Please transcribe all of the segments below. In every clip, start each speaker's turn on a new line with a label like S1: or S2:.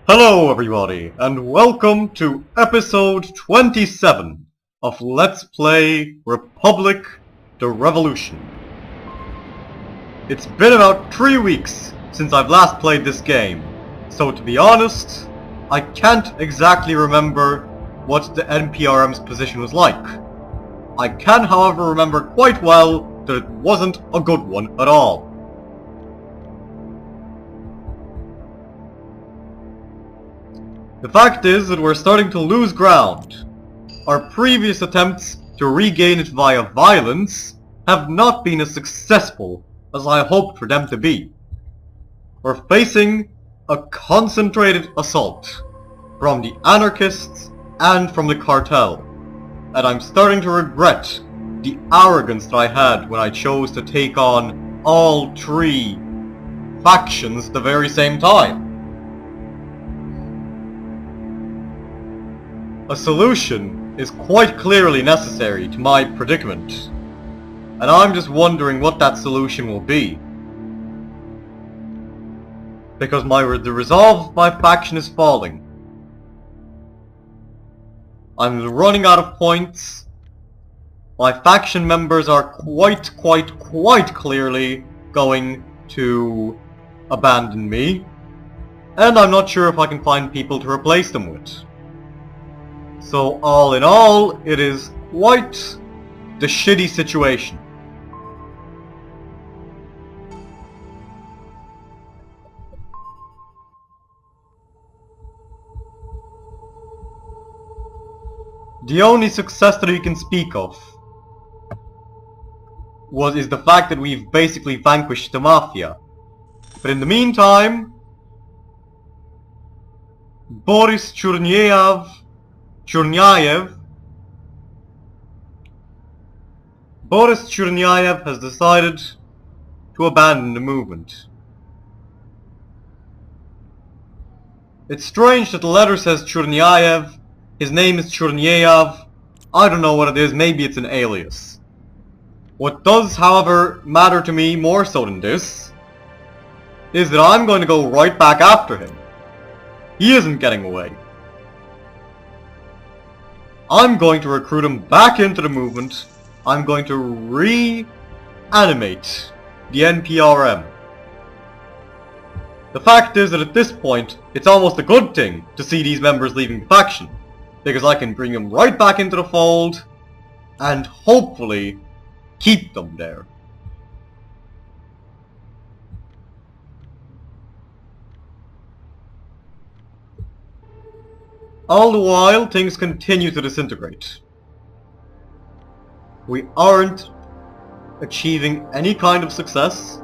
S1: Hello everybody, and welcome to episode 27 of Let's Play Republic the Revolution. It's been about 3 weeks since I've last played this game, so to be honest, I can't exactly remember what the NPRM's position was like. I can however remember quite well that it wasn't a good one at all. The fact is that we're starting to lose ground. Our previous attempts to regain it via violence have not been as successful as I hoped for them to be. We're facing a concentrated assault from the anarchists and from the cartel, and I'm starting to regret the arrogance that I had when I chose to take on all three factions at the very same time. A solution is quite clearly necessary to my predicament, and I'm just wondering what that solution will be. Because the resolve of my faction is falling. I'm running out of points. My faction members are quite clearly going to abandon me, and I'm not sure if I can find people to replace them with. So all in all, it is quite the shitty situation. The only success that we can speak of is the fact that we've basically vanquished the Mafia. But in the meantime, Boris Chernyayev has decided to abandon the movement. It's strange that the letter says Chernyayev, his name is Chernyayev, I don't know what it is, maybe it's an alias. What does, however, matter to me more so than this, is that I'm going to go right back after him. He isn't getting away. I'm going to recruit him back into the movement. I'm going to reanimate the NPRM. The fact is that at this point, it's almost a good thing to see these members leaving the faction, because I can bring them right back into the fold and hopefully keep them there. All the while, things continue to disintegrate. We aren't achieving any kind of success.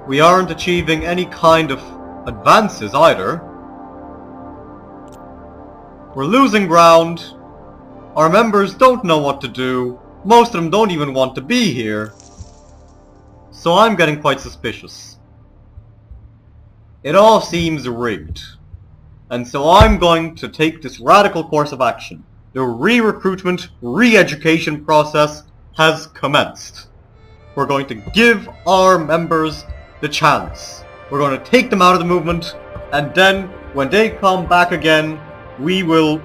S1: We aren't achieving any kind of advances either. We're losing ground. Our members don't know what to do. Most of them don't even want to be here. So I'm getting quite suspicious. It all seems rigged. And so I'm going to take this radical course of action. The re-recruitment, re-education process has commenced. We're going to give our members the chance. We're going to take them out of the movement, and then when they come back again, we will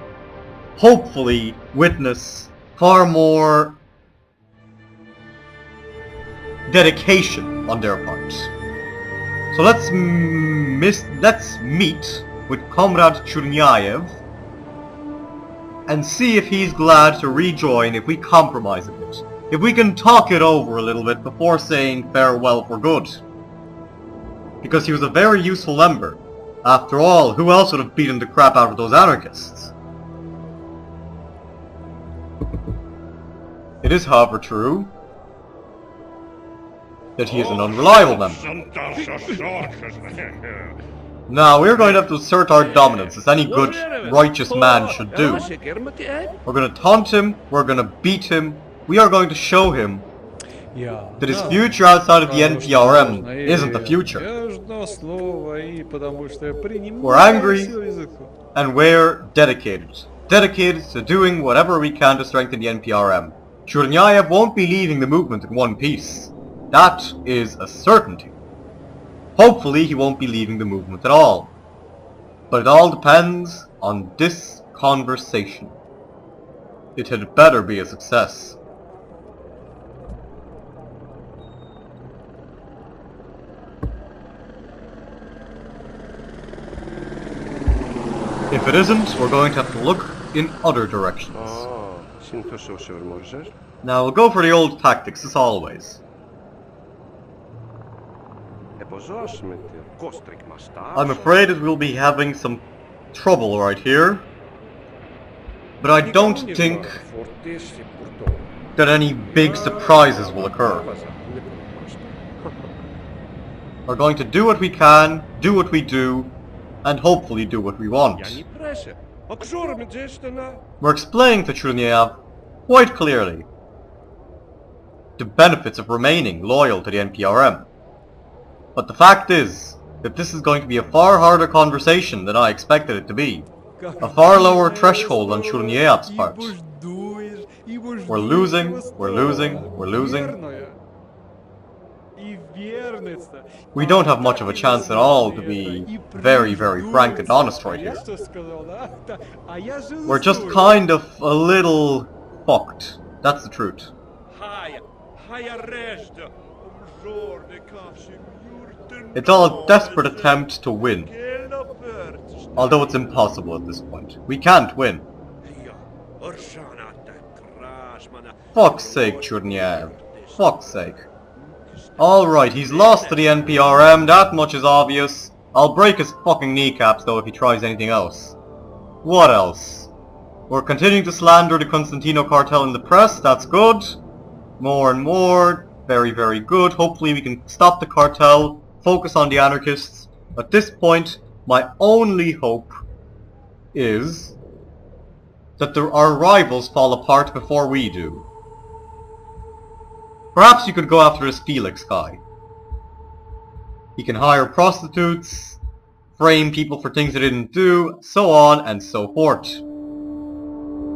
S1: hopefully witness far more dedication on their part. So let's meet with Comrade Chernyayev and see if he's glad to rejoin if we compromise a bit. If we can talk it over a little bit before saying farewell for good. Because he was a very useful member. After all, who else would have beaten the crap out of those anarchists? It is however true that he is an unreliable member. Now, we're going to have to assert our dominance, as any good, righteous man should do. We're going to taunt him, we're going to beat him, we are going to show him that his future outside of the NPRM isn't the future. We're angry, and we're dedicated. Dedicated to doing whatever we can to strengthen the NPRM. Chernyayev won't be leaving the movement in one piece. That is a certainty. Hopefully he won't be leaving the movement at all. But it all depends on this conversation. It had better be a success. If it isn't, we're going to have to look in other directions. Now we'll go for the old tactics as always. I'm afraid that we'll be having some trouble right here. But I don't think that any big surprises will occur. We're going to do what we can, do what we do, and hopefully do what we want. We're explaining to Churniev quite clearly the benefits of remaining loyal to the NPRM. But the fact is that this is going to be a far harder conversation than I expected it to be. A far lower threshold on Churniev's part. We're losing, we're losing, we're losing. We don't have much of a chance at all, to be very, very frank and honest right here. We're just kind of a little fucked. That's the truth. It's all a desperate attempt to win. Although it's impossible at this point. We can't win. Fuck's sake, Churniev. Fuck's sake. Alright, he's lost to the NPRM, that much is obvious. I'll break his fucking kneecaps though if he tries anything else. What else? We're continuing to slander the Constantino cartel in the press, that's good. More and more, very, very good. Hopefully we can stop the cartel, focus on the anarchists. At this point, my only hope is that our rivals fall apart before we do. Perhaps you could go after this Felix guy. He can hire prostitutes, frame people for things they didn't do, so on and so forth.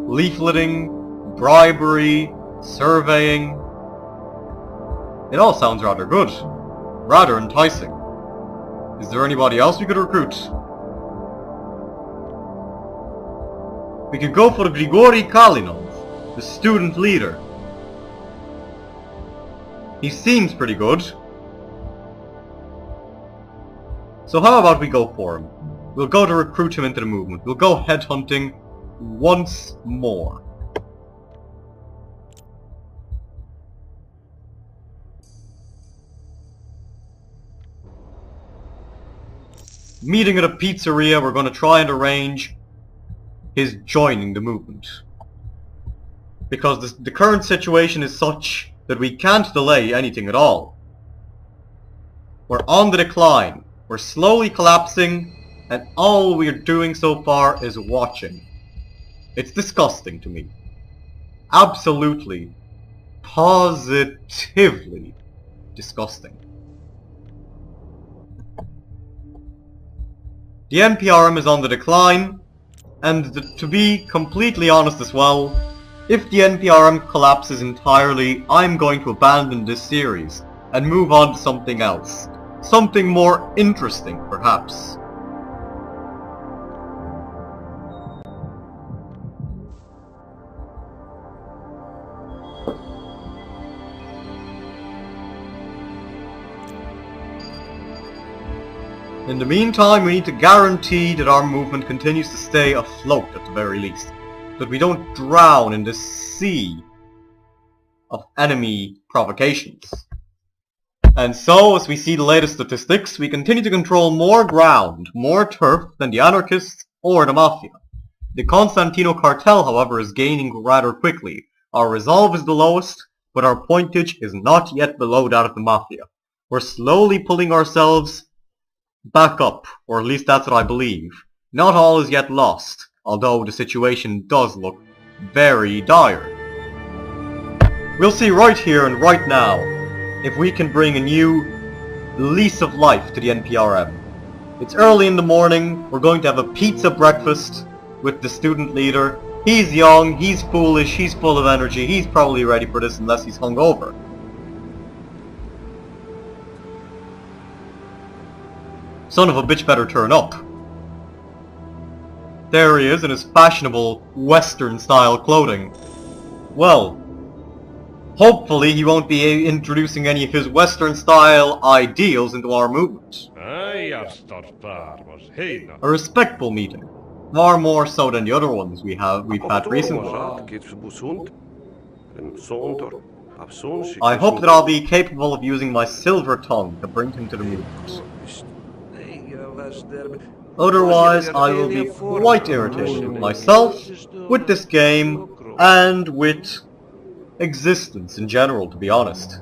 S1: Leafleting, bribery, surveying. It all sounds rather good. Rather enticing. Is there anybody else we could recruit? We could go for Grigory Kalinov, the student leader. He seems pretty good. So how about we go for him? We'll go to recruit him into the movement. We'll go headhunting once more. Meeting at a pizzeria, we're going to try and arrange his joining the movement. Because the current situation is such that we can't delay anything at all. We're on the decline. We're slowly collapsing, and all we're doing so far is watching. It's disgusting to me. Absolutely, positively disgusting. The NPRM is on the decline, and to be completely honest as well, if the NPRM collapses entirely, I'm going to abandon this series and move on to something else. Something more interesting, perhaps. In the meantime, we need to guarantee that our movement continues to stay afloat at the very least. That we don't drown in this sea of enemy provocations. And so, as we see the latest statistics, we continue to control more ground, more turf than the anarchists or the mafia. The Constantino cartel, however, is gaining rather quickly. Our resolve is the lowest, but our pointage is not yet below that of the mafia. We're slowly pulling ourselves back up, or at least that's what I believe. Not all is yet lost, although the situation does look very dire. We'll see right here and right now if we can bring a new lease of life to the NPRM. It's early in the morning, we're going to have a pizza breakfast with the student leader. He's young, he's foolish, he's full of energy, he's probably ready for this unless he's hungover. Son of a bitch better turn up. There he is in his fashionable Western-style clothing. Well, hopefully he won't be introducing any of his Western-style ideals into our movement. A respectful meeting. Far more so than the other ones we've had recently. I hope that I'll be capable of using my silver tongue to bring him to the movement. Otherwise, I will be quite irritated with myself, with this game, and with existence in general, to be honest.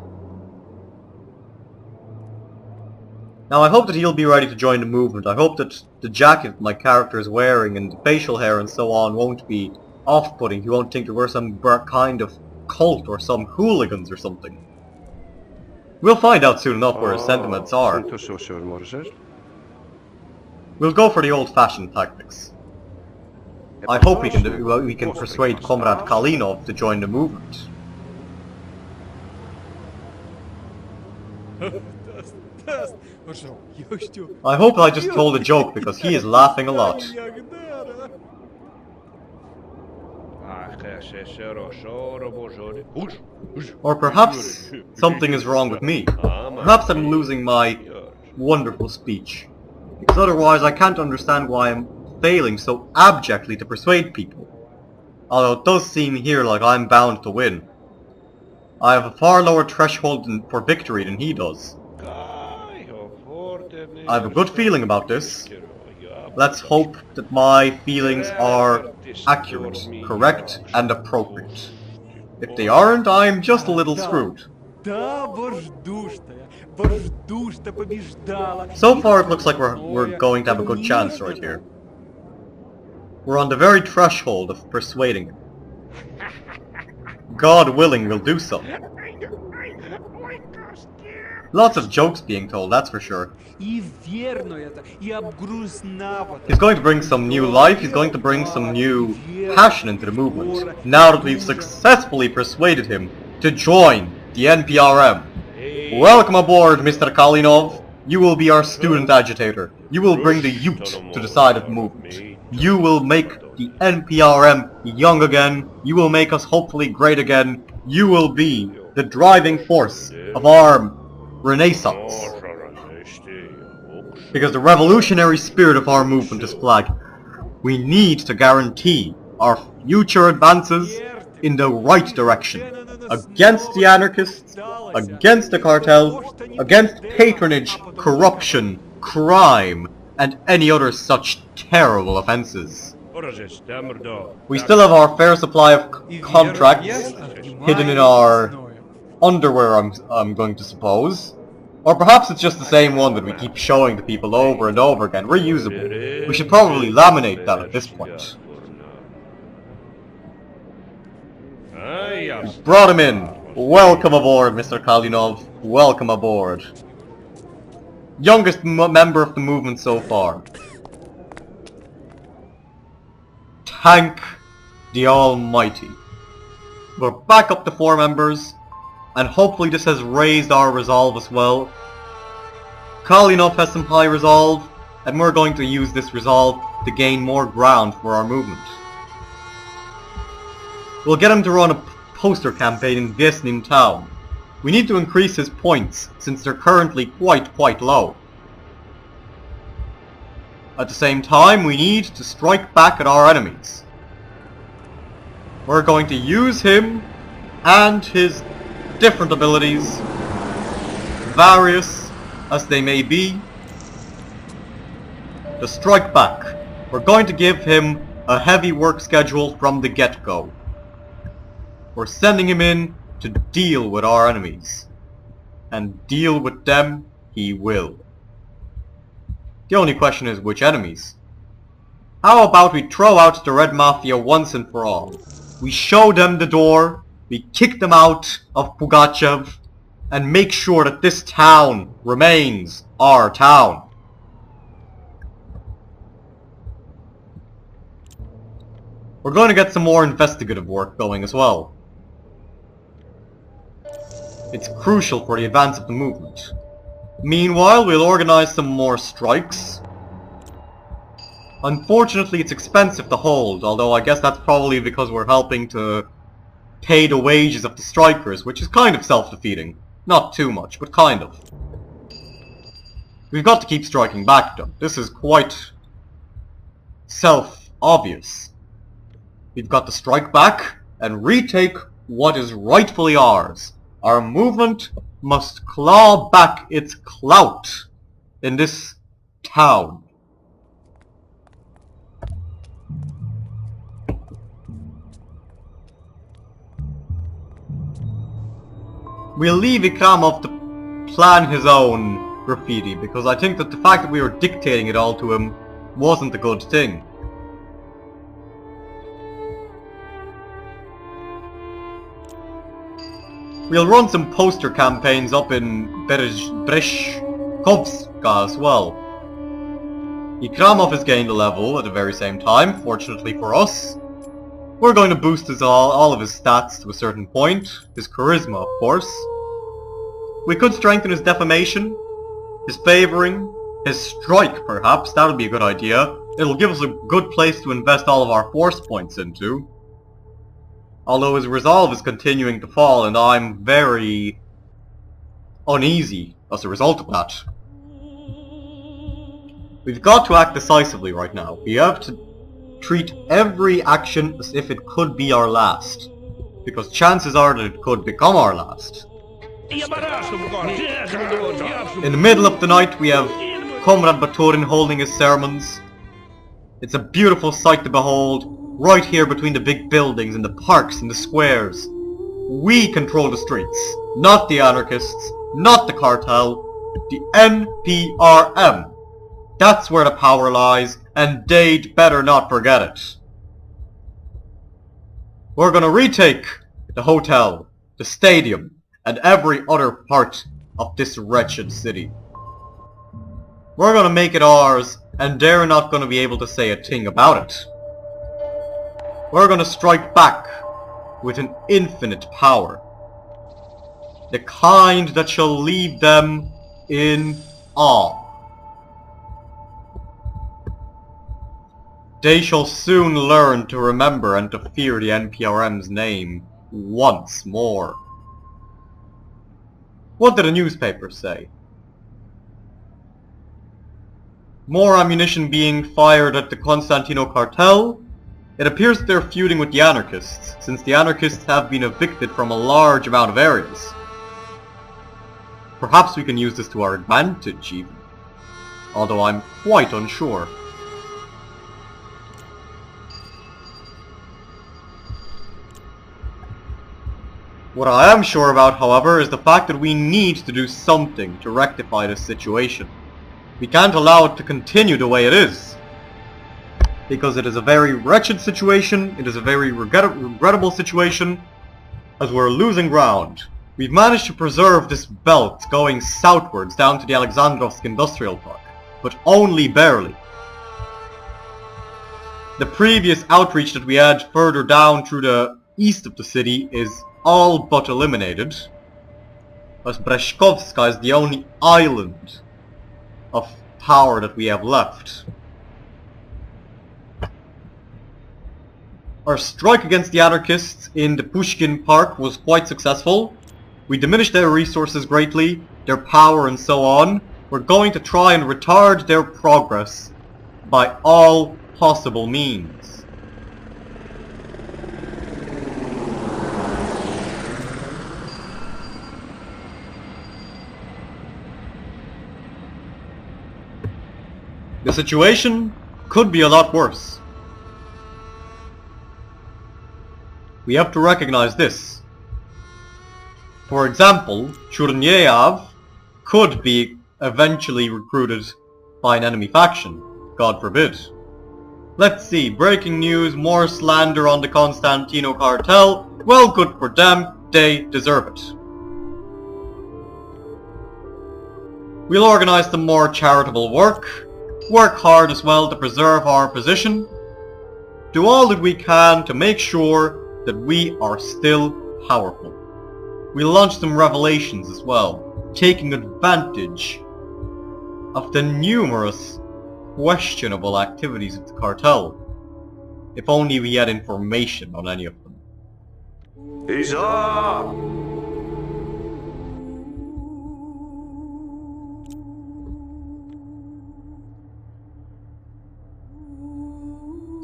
S1: Now I hope that he'll be ready to join the movement. I hope that the jacket my character is wearing and the facial hair and so on won't be off-putting. He won't think that we're some kind of cult or some hooligans or something. We'll find out soon enough where his sentiments are. We'll go for the old-fashioned tactics. I hope we can persuade Comrade Kalinov to join the movement. I hope I just told a joke because he is laughing a lot. Or perhaps something is wrong with me. Perhaps I'm losing my wonderful speech. Because otherwise I can't understand why I'm failing so abjectly to persuade people. Although it does seem here like I'm bound to win. I have a far lower threshold for victory than he does. I have a good feeling about this. Let's hope that my feelings are accurate, correct, and appropriate. If they aren't, I'm just a little screwed. So far it looks like we're going to have a good chance right here. We're on the very threshold of persuading him. God willing, we'll do so. Lots of jokes being told, that's for sure. He's going to bring some new life, he's going to bring some new passion into the movement, now that we've successfully persuaded him to join the NPRM. Welcome aboard, Mr. Kalinov. You will be our student agitator. You will bring the youth to the side of the movement. You will make the NPRM young again. You will make us hopefully great again. You will be the driving force of our Renaissance. Because the revolutionary spirit of our movement is flagging. We need to guarantee our future advances in the right direction. Against the anarchists, against the cartel, against patronage, corruption, crime, and any other such terrible offences. We still have our fair supply of contracts hidden in our underwear, I'm going to suppose. Or perhaps it's just the same one that we keep showing to people over and over again, reusable. We should probably laminate that at this point. We brought him in. Welcome aboard, Mr. Kalinov. Welcome aboard. Youngest member of the movement so far. Thank the Almighty. We're back up to 4 members, and hopefully this has raised our resolve as well. Kalinov has some high resolve, and we're going to use this resolve to gain more ground for our movement. We'll get him to run a poster campaign in Viesnin town. We need to increase his points, since they're currently quite low. At the same time, we need to strike back at our enemies. We're going to use him and his different abilities, various as they may be, to strike back. We're going to give him a heavy work schedule from the get-go. We're sending him in to deal with our enemies. And deal with them he will. The only question is which enemies? How about we throw out the Red Mafia once and for all? We show them the door, we kick them out of Pugachev, and make sure that this town remains our town. We're going to get some more investigative work going as well. It's crucial for the advance of the movement. Meanwhile, we'll organize some more strikes. Unfortunately, it's expensive to hold, although I guess that's probably because we're helping to pay the wages of the strikers, which is kind of self-defeating. Not too much, but kind of. We've got to keep striking back, though. This is quite self-obvious. We've got to strike back and retake what is rightfully ours. Our movement must claw back its clout in this town. We'll leave Ikramov to plan his own graffiti, because I think that the fact that we were dictating it all to him wasn't a good thing. We'll run some poster campaigns up in Breshkovska as well. Ikramov has gained a level at the very same time, fortunately for us. We're going to boost all of his stats to a certain point. His charisma, of course. We could strengthen his defamation, his favouring, his strike perhaps. That would be a good idea. It'll give us a good place to invest all of our force points into. Although his resolve is continuing to fall, and I'm very uneasy as a result of that. We've got to act decisively right now. We have to treat every action as if it could be our last, because chances are that it could become our last. In the middle of the night we have Comrade Baturin holding his sermons. It's a beautiful sight to behold, right here between the big buildings, in the parks, in the squares. We control the streets, not the anarchists, not the cartel, the NPRM. That's where the power lies, and they'd better not forget it. We're gonna retake the hotel, the stadium, and every other part of this wretched city. We're gonna make it ours, and they're not gonna be able to say a thing about it. We're gonna strike back with an infinite power. The kind that shall leave them in awe. They shall soon learn to remember and to fear the NPRM's name once more. What did the newspapers say? More ammunition being fired at the Constantino cartel? It appears that they're feuding with the anarchists, since the anarchists have been evicted from a large amount of areas. Perhaps we can use this to our advantage even, although I'm quite unsure. What I am sure about, however, is the fact that we need to do something to rectify this situation. We can't allow it to continue the way it is, because it is a very wretched situation, it is a very regrettable situation, as we're losing ground. We've managed to preserve this belt going southwards down to the Alexandrovsk Industrial Park, but only barely. The previous outreach that we had further down through the east of the city is all but eliminated, as Breshkovska is the only island of power that we have left. Our strike against the anarchists in the Pushkin Park was quite successful. We diminished their resources greatly, their power and so on. We're going to try and retard their progress by all possible means. The situation could be a lot worse. We have to recognize this. For example, Chernyayev could be eventually recruited by an enemy faction. God forbid. Let's see, breaking news, more slander on the Constantino cartel. Well, good for them, they deserve it. We'll organize some more charitable work hard as well to preserve our position, do all that we can to make sure that we are still powerful. We'll launch some revelations as well, taking advantage of the numerous questionable activities of the cartel. If only we had information on any of them.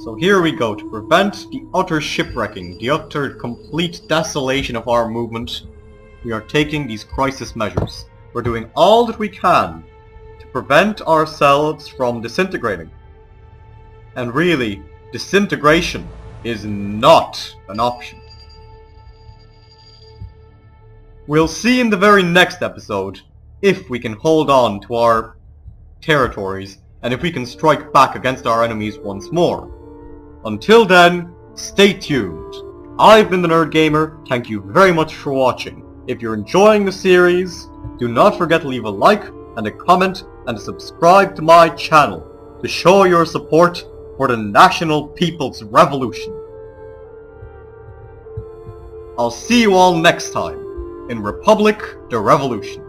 S1: So here we go. To prevent the utter shipwrecking, the utter complete desolation of our movement, we are taking these crisis measures. We're doing all that we can to prevent ourselves from disintegrating. And really, disintegration is not an option. We'll see in the very next episode if we can hold on to our territories and if we can strike back against our enemies once more. Until then, stay tuned. I've been the Nerd Gamer. Thank you very much for watching. If you're enjoying the series, do not forget to leave a like and a comment and subscribe to my channel to show your support for the National People's Revolution. I'll see you all next time in Republic the Revolution.